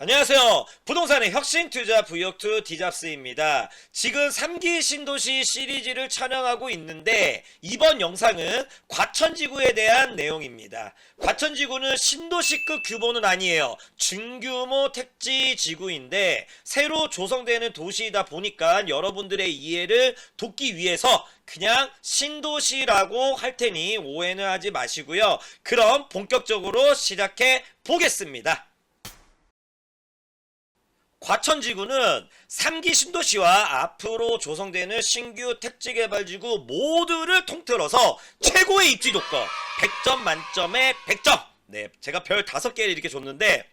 안녕하세요. 부동산의 혁신투자 V2 디잡스입니다. 지금 3기 신도시 시리즈를 촬영하고 있는데 이번 영상은 과천지구에 대한 내용입니다. 과천지구는 신도시급 규모는 아니에요. 중규모 택지 지구인데 새로 조성되는 도시이다 보니까 여러분들의 이해를 돕기 위해서 그냥 신도시라고 할 테니 오해는 하지 마시고요. 그럼 본격적으로 시작해 보겠습니다. 과천지구는 3기 신도시와 앞으로 조성되는 신규 택지개발지구 모두를 통틀어서 최고의 입지 조건 100점 만점에 100점. 네, 제가 별 5개를 이렇게 줬는데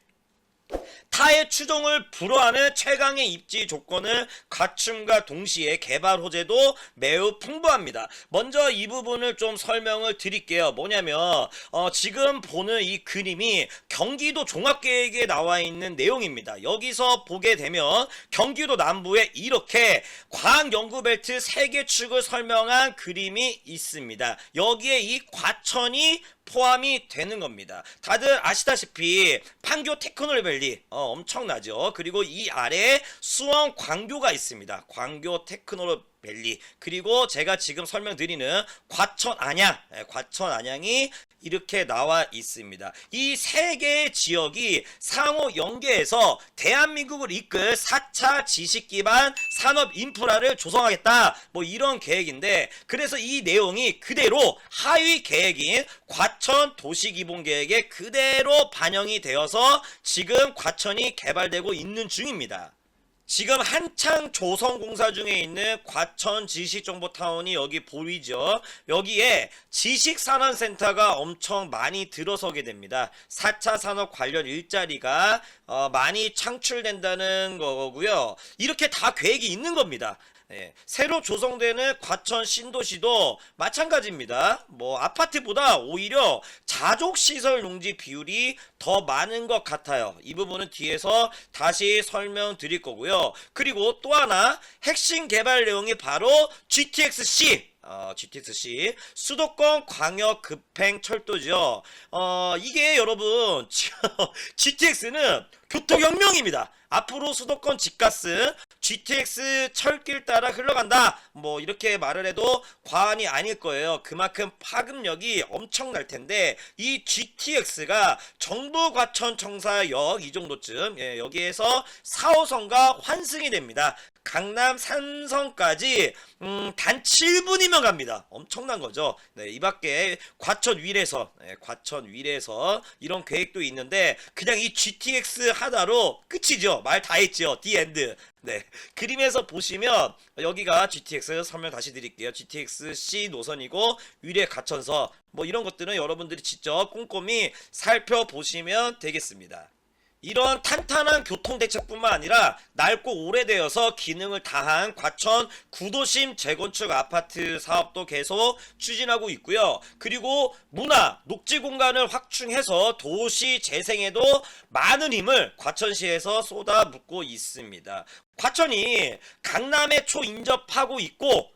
타의 추종을 불허하는 최강의 입지 조건을 갖춤과 동시에 개발 호재도 매우 풍부합니다. 먼저 이 부분을 좀 설명을 드릴게요. 뭐냐면 지금 보는 이 그림이 경기도 종합계획에 나와 있는 내용입니다. 여기서 보게 되면 경기도 남부에 이렇게 과학연구벨트 3개 축을 설명한 그림이 있습니다. 여기에 이 과천이 포함이 되는 겁니다. 다들 아시다시피 판교 테크놀밸리 엄청나죠. 그리고 이 아래에 수원 광교가 있습니다. 광교 테크놀밸리, 그리고 제가 지금 설명드리는 과천 안양이 이렇게 나와 있습니다. 이 세 개의 지역이 상호 연계해서 대한민국을 이끌 4차 지식기반 산업 인프라를 조성하겠다, 뭐 이런 계획인데, 그래서 이 내용이 그대로 하위 계획인 과천 도시기본계획에 그대로 반영이 되어서 지금 과천이 개발되고 있는 중입니다. 지금 한창 조성공사 중에 있는 과천 지식정보타운이 여기 보이죠. 여기에 지식산업센터가 엄청 많이 들어서게 됩니다. 4차 산업 관련 일자리가 많이 창출된다는 거고요. 이렇게 다 계획이 있는 겁니다. 네, 새로 조성되는 과천 신도시도 마찬가지입니다. 뭐 아파트보다 오히려 자족시설 용지 비율이 더 많은 것 같아요. 이 부분은 뒤에서 다시 설명드릴 거고요. 그리고 또 하나 핵심 개발 내용이 바로 GTX-C, 수도권 광역 급행 철도죠. 이게 여러분 GTX는 교통혁명입니다. 앞으로 수도권 집가스 GTX 철길 따라 흘러간다, 뭐 이렇게 말을 해도 과언이 아닐 거예요. 그만큼 파급력이 엄청날 텐데, 이 GTX가 정부 과천 청사역 이 정도쯤, 여기에서 4호선과 환승이 됩니다. 강남 3선까지 단 7분이면 갑니다. 엄청난 거죠. 네, 이 밖에 과천 위례에서 이런 계획도 있는데 그냥 이 GTX 하나로 끝이죠. 말 다 했죠. 디 엔드. 네, 그림에서 보시면 여기가 GTX 설명 다시 드릴게요. GTX-C 노선이고 위례 가천서, 뭐 이런 것들은 여러분들이 직접 꼼꼼히 살펴보시면 되겠습니다. 이런 탄탄한 교통대책뿐만 아니라 낡고 오래되어서 기능을 다한 과천 구도심 재건축 아파트 사업도 계속 추진하고 있고요. 그리고 문화, 녹지 공간을 확충해서 도시 재생에도 많은 힘을 과천시에서 쏟아붓고 있습니다. 과천이 강남에 초인접하고 있고,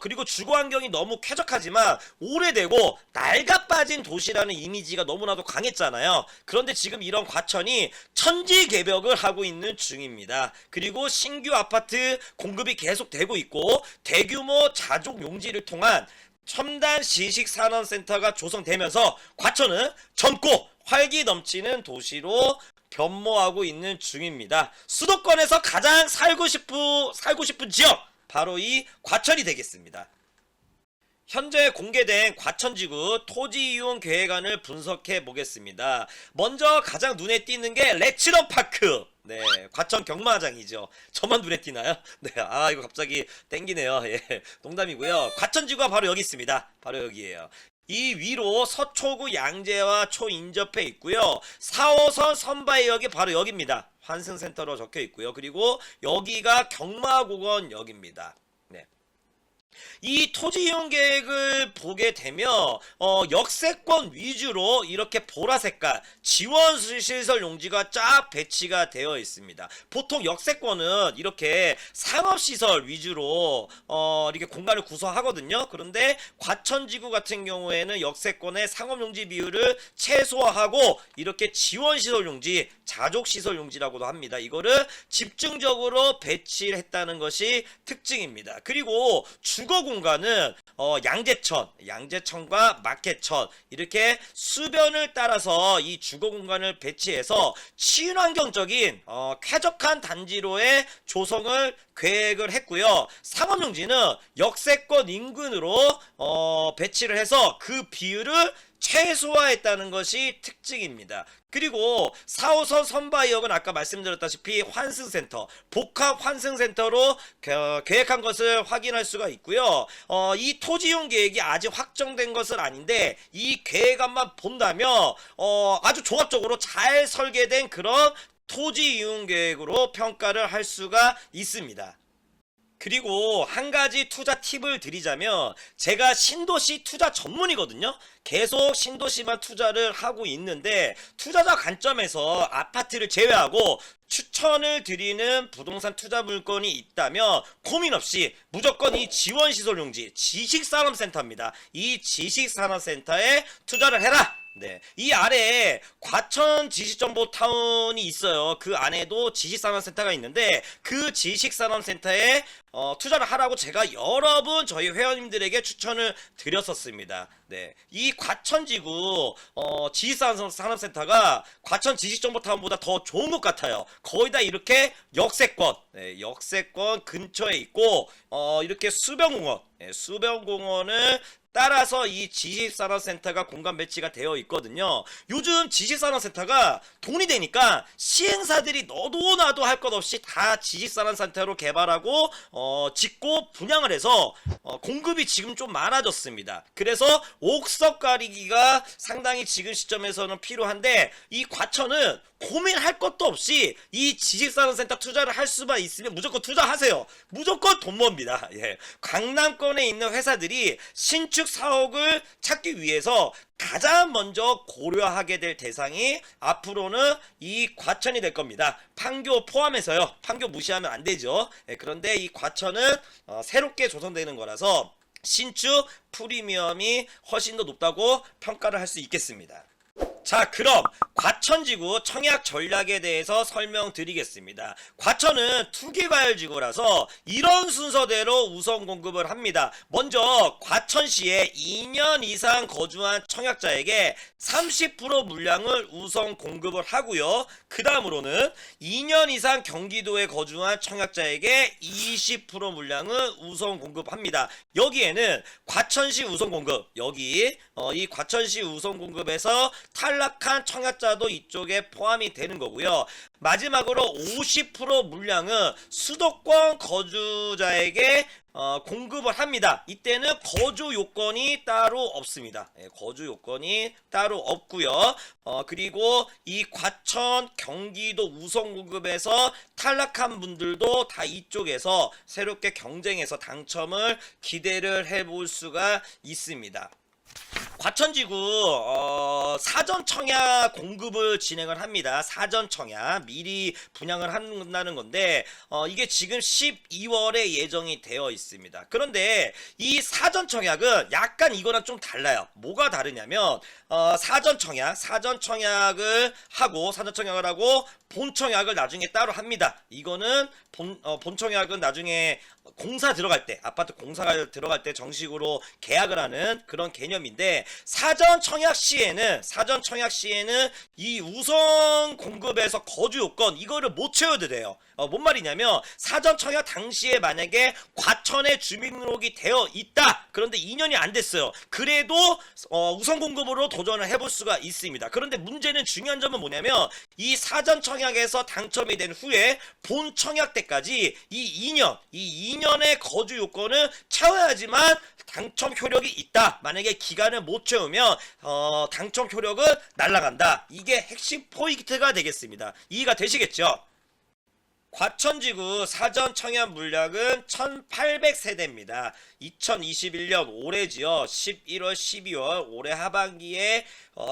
그리고 주거 환경이 너무 쾌적하지만 오래되고 낡아빠진 도시라는 이미지가 너무나도 강했잖아요. 그런데 지금 이런 과천이 천지개벽을 하고 있는 중입니다. 그리고 신규 아파트 공급이 계속되고 있고 대규모 자족 용지를 통한 첨단 지식산업센터가 조성되면서 과천은 젊고 활기 넘치는 도시로 변모하고 있는 중입니다. 수도권에서 가장 살고 싶은 지역, 바로 이 과천이 되겠습니다. 현재 공개된 과천지구 토지이용 계획안을 분석해 보겠습니다. 먼저 가장 눈에 띄는 게 레츠런파크. 네, 과천 경마장이죠. 저만 눈에 띄나요? 네, 이거 갑자기 땡기네요. 예, 농담이고요. 과천지구가 바로 여기 있습니다. 바로 여기에요. 이 위로 서초구 양재와 초인접해 있고요. 4호선 선바이역이 바로 여기입니다. 환승센터로 적혀 있고요. 그리고 여기가 경마고건역입니다. 네. 이 토지 이용 계획을 보게 되면 역세권 위주로 이렇게 보라 색깔 지원 시설 용지가 쫙 배치가 되어 있습니다. 보통 역세권은 이렇게 상업시설 위주로 이렇게 공간을 구성하거든요. 그런데 과천지구 같은 경우에는 역세권의 상업용지 비율을 최소화하고 이렇게 지원시설 용지, 자족시설 용지라고도 합니다. 이거를 집중적으로 배치를 했다는 것이 특징입니다. 그리고 주거 공간은 양재천과 마켓천 이렇게 수변을 따라서 이 주거 공간을 배치해서 친환경적인 쾌적한 단지로의 조성을 계획을 했고요. 상업용지는 역세권 인근으로 배치를 해서 그 비율을 최소화했다는 것이 특징입니다. 그리고 4호선 선바이역은 아까 말씀드렸다시피 환승센터, 복합 환승센터로 계획한 것을 확인할 수가 있고요. 이 토지이용 계획이 아직 확정된 것은 아닌데 이 계획안만 본다면 아주 종합적으로 잘 설계된 그런 토지 이용 계획으로 평가를 할 수가 있습니다. 그리고 한 가지 투자 팁을 드리자면 제가 신도시 투자 전문이거든요. 계속 신도시만 투자를 하고 있는데 투자자 관점에서 아파트를 제외하고 추천을 드리는 부동산 투자 물건이 있다면 고민 없이 무조건 이 지원시설용지 지식산업센터입니다. 이 지식산업센터에 투자를 해라. 네, 이 아래에 과천 지식정보타운이 있어요. 그 안에도 지식산업센터가 있는데 그 지식산업센터에 투자를 하라고 제가 여러 번 저희 회원님들에게 추천을 드렸었습니다. 네, 이 과천지구 지식산업센터가 과천 지식정보타운보다 더 좋은 것 같아요. 거의 다 이렇게 역세권, 네, 역세권 근처에 있고 이렇게 수변공원, 네, 수변공원을 따라서 이 지식산업센터가 공간 배치가 되어 있거든요. 요즘 지식산업센터가 돈이 되니까 시행사들이 너도 나도 할 것 없이 다 지식산업센터로 개발하고 짓고 분양을 해서 공급이 지금 좀 많아졌습니다. 그래서 옥석 가리기가 상당히 지금 시점에서는 필요한데 이 과천은 고민할 것도 없이 이 지식산업센터 투자를 할 수만 있으면 무조건 투자하세요. 무조건 돈 멉니다. 예. 강남권에 있는 회사들이 신축 사옥을 찾기 위해서 가장 먼저 고려하게 될 대상이 앞으로는 이 과천이 될 겁니다. 판교 포함해서요. 판교 무시하면 안 되죠. 예. 그런데 이 과천은 새롭게 조성되는 거라서 신축 프리미엄이 훨씬 더 높다고 평가를 할 수 있겠습니다. 자, 그럼 과천지구 청약 전략에 대해서 설명드리겠습니다. 과천은 투기과열지구라서 이런 순서대로 우선 공급을 합니다. 먼저 과천시에 2년 이상 거주한 청약자에게 30% 물량을 우선 공급을 하고요. 그 다음으로는 2년 이상 경기도에 거주한 청약자에게 20% 물량을 우선 공급합니다. 여기에는 과천시 우선 공급, 여기 이 과천시 우선 공급에서 탈락한 청약자도 이쪽에 포함이 되는 거고요. 마지막으로 50% 물량은 수도권 거주자에게 공급을 합니다. 이때는 거주 요건이 따로 없습니다. 거주 요건이 따로 없고요. 그리고 이 과천 경기도 우선 공급에서 탈락한 분들도 다 이쪽에서 새롭게 경쟁해서 당첨을 기대를 해볼 수가 있습니다. 과천지구 사전 청약 공급을 진행을 합니다. 사전 청약 미리 분양을 한다는 건데 이게 지금 12월에 예정이 되어 있습니다. 그런데 이 사전 청약은 약간 이거랑 좀 달라요. 뭐가 다르냐면 사전 청약을 하고 본 청약을 나중에 따로 합니다. 이거는 본 청약은 나중에 공사 들어갈 때, 아파트 공사가 들어갈 때 정식으로 계약을 하는 그런 개념인데 사전 청약 시에는 이 우선 공급에서 거주 요건 이거를 못 채워도 돼요. 뭔 말이냐면 사전 청약 당시에 만약에 과천에 주민등록이 되어 있다. 그런데 2년이 안 됐어요. 그래도 우선 공급으로 도전을 해볼 수가 있습니다. 그런데 문제는 중요한 점은 뭐냐면 이 사전 청약에서 당첨이 된 후에 본 청약 때까지 이 2년의 거주 요건을 채워야지만 당첨 효력이 있다. 만약에 기간을 못 채우면 당첨 효력은 날아간다. 이게 핵심 포인트가 되겠습니다. 이해가 되시겠죠? 과천지구 사전 청약 물량은 1800세대입니다. 2021년 올해지요. 11월, 12월 올해 하반기에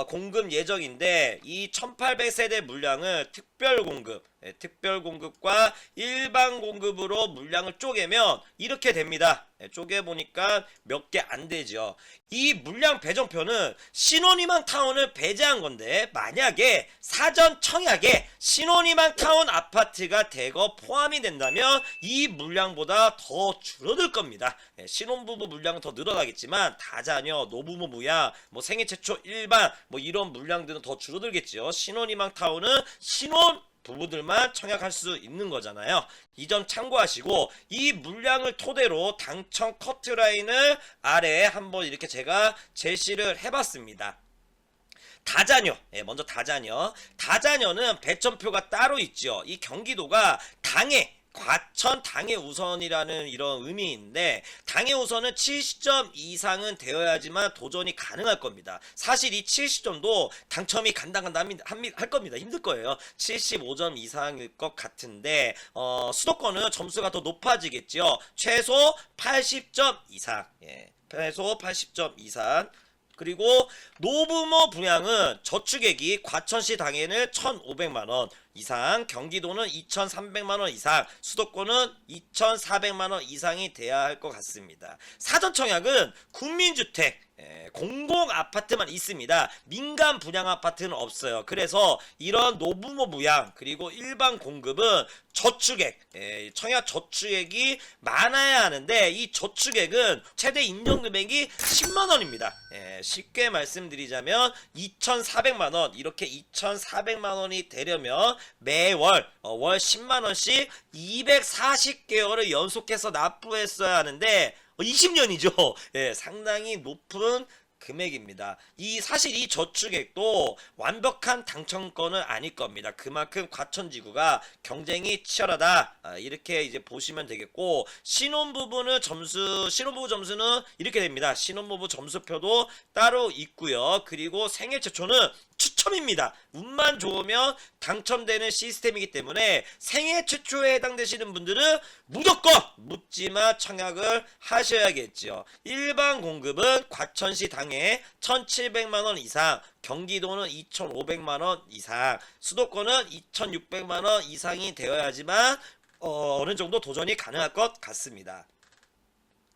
공급 예정인데 이 1800세대 물량을 특별 공급, 특별 공급과 일반 공급으로 물량을 쪼개면 이렇게 됩니다. 쪼개 보니까 몇 개 안 되죠. 이 물량 배정표는 신혼희망 타운을 배제한 건데 만약에 사전 청약에 신혼희망 타운 아파트가 대거 포함이 된다면 이 물량보다 더 줄어들 겁니다. 신혼부부 물량은 더 늘어나겠지만 다자녀, 노부모 무양, 뭐 생애 최초 일반 뭐 이런 물량들은 더 줄어들겠죠. 신혼희망 타운은 신혼 부부들만 청약할 수 있는 거잖아요. 이 점 참고하시고 이 물량을 토대로 당첨 커트라인을 아래에 한번 이렇게 제가 제시를 해봤습니다. 다자녀, 먼저 다자녀는 배점표가 따로 있죠. 이 경기도가 과천 당해 우선이라는 이런 의미인데 당해 우선은 70점 이상은 되어야지만 도전이 가능할 겁니다. 사실 이 70점도 당첨이 할 겁니다. 힘들 거예요. 75점 이상일 것 같은데 수도권은 점수가 더 높아지겠죠. 최소 80점 이상. 최소 80점 이상. 그리고 노부모 분양은 저축액이 과천시 당해는 1,500만원 이상, 경기도는 2,300만원 이상, 수도권은 2,400만원 이상이 돼야 할 것 같습니다. 사전청약은 국민주택, 공공 아파트만 있습니다. 민간 분양 아파트는 없어요. 그래서 이런 노부모 부양 그리고 일반 공급은 저축액, 청약 저축액이 많아야 하는데 이 저축액은 최대 인정 금액이 10만 원입니다. 쉽게 말씀드리자면 2,400만 원, 이렇게 2,400만 원이 되려면 매월 월 10만 원씩 240개월을 연속해서 납부했어야 하는데 20년이죠. 상당히 높은 금액입니다. 사실 이 저축액도 완벽한 당첨권은 아닐 겁니다. 그만큼 과천지구가 경쟁이 치열하다. 이렇게 이제 보시면 되겠고, 신혼부부 점수는 이렇게 됩니다. 신혼부부 점수표도 따로 있고요. 그리고 생애 최초는 추첨입니다. 운만 좋으면 당첨되는 시스템이기 때문에 생애 최초에 해당되시는 분들은 무조건 묻지마 청약을 하셔야겠죠. 일반 공급은 과천시 당해 1,700만원 이상, 경기도는 2,500만원 이상, 수도권은 2,600만원 이상이 되어야지만 어느 정도 도전이 가능할 것 같습니다.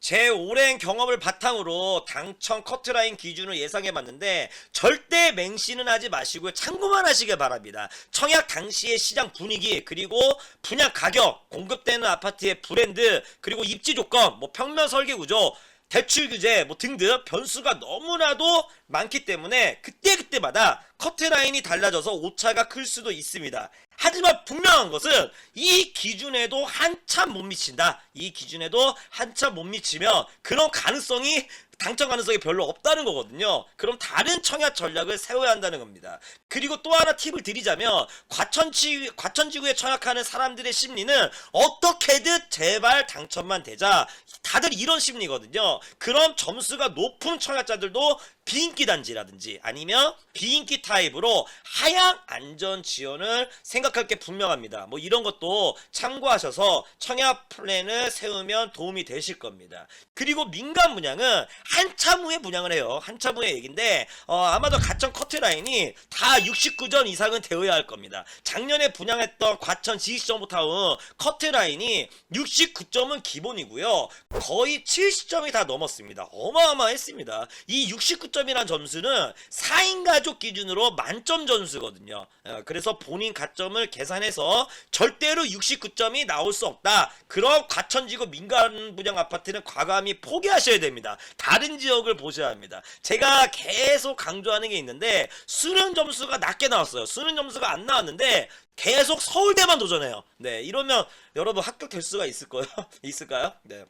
제 오랜 경험을 바탕으로 당첨 커트라인 기준을 예상해봤는데 절대 맹신은 하지 마시고 참고만 하시길 바랍니다. 청약 당시의 시장 분위기, 그리고 분양 가격, 공급되는 아파트의 브랜드, 그리고 입지 조건, 뭐 평면 설계 구조, 대출 규제 뭐 등등 변수가 너무나도 많기 때문에 그때그때마다 커트라인이 달라져서 오차가 클 수도 있습니다. 하지만 분명한 것은 이 기준에도 한참 못 미친다. 이 기준에도 한참 못 미치면 그런 가능성이 당첨 가능성이 별로 없다는 거거든요. 그럼 다른 청약 전략을 세워야 한다는 겁니다. 그리고 또 하나 팁을 드리자면 과천지구에 청약하는 사람들의 심리는 어떻게든 제발 당첨만 되자. 다들 이런 심리거든요. 그럼 점수가 높은 청약자들도 비인기 단지라든지 아니면 비인기 타입으로 하향 안전 지원을 생각할 게 분명합니다. 뭐 이런 것도 참고하셔서 청약 플랜을 세우면 도움이 되실 겁니다. 그리고 민간 분양은 한참 후에 분양을 해요. 한참 후의 얘기인데 아마도 과천 커트라인이 다 69점 이상은 되어야 할 겁니다. 작년에 분양했던 과천 지식정보타운 커트라인이 69점은 기본이고요. 거의 70점이 다 넘었습니다. 어마어마했습니다. 이 69점이란 점수는 4인 가족 기준으로 만점 점수거든요. 그래서 본인 가점을 계산해서 절대로 69점이 나올 수 없다. 그런 과천지구 민간 분양 아파트는 과감히 포기하셔야 됩니다. 다른 지역을 보셔야 합니다. 제가 계속 강조하는 게 있는데 수능 점수가 낮게 나왔어요. 수능 점수가 안 나왔는데 계속 서울대만 도전해요. 네, 이러면 여러분 합격될 수가 있을까요? 네.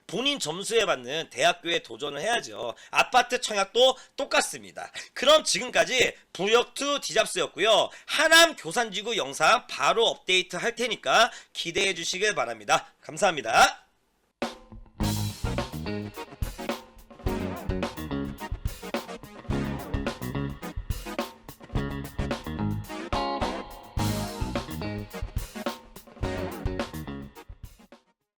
본인 점수에 맞는 대학교에 도전을 해야죠. 아파트 청약도 똑같습니다. 그럼 지금까지 부역2 디잡스였고요. 하남 교산지구 영상 바로 업데이트 할 테니까 기대해 주시길 바랍니다. 감사합니다.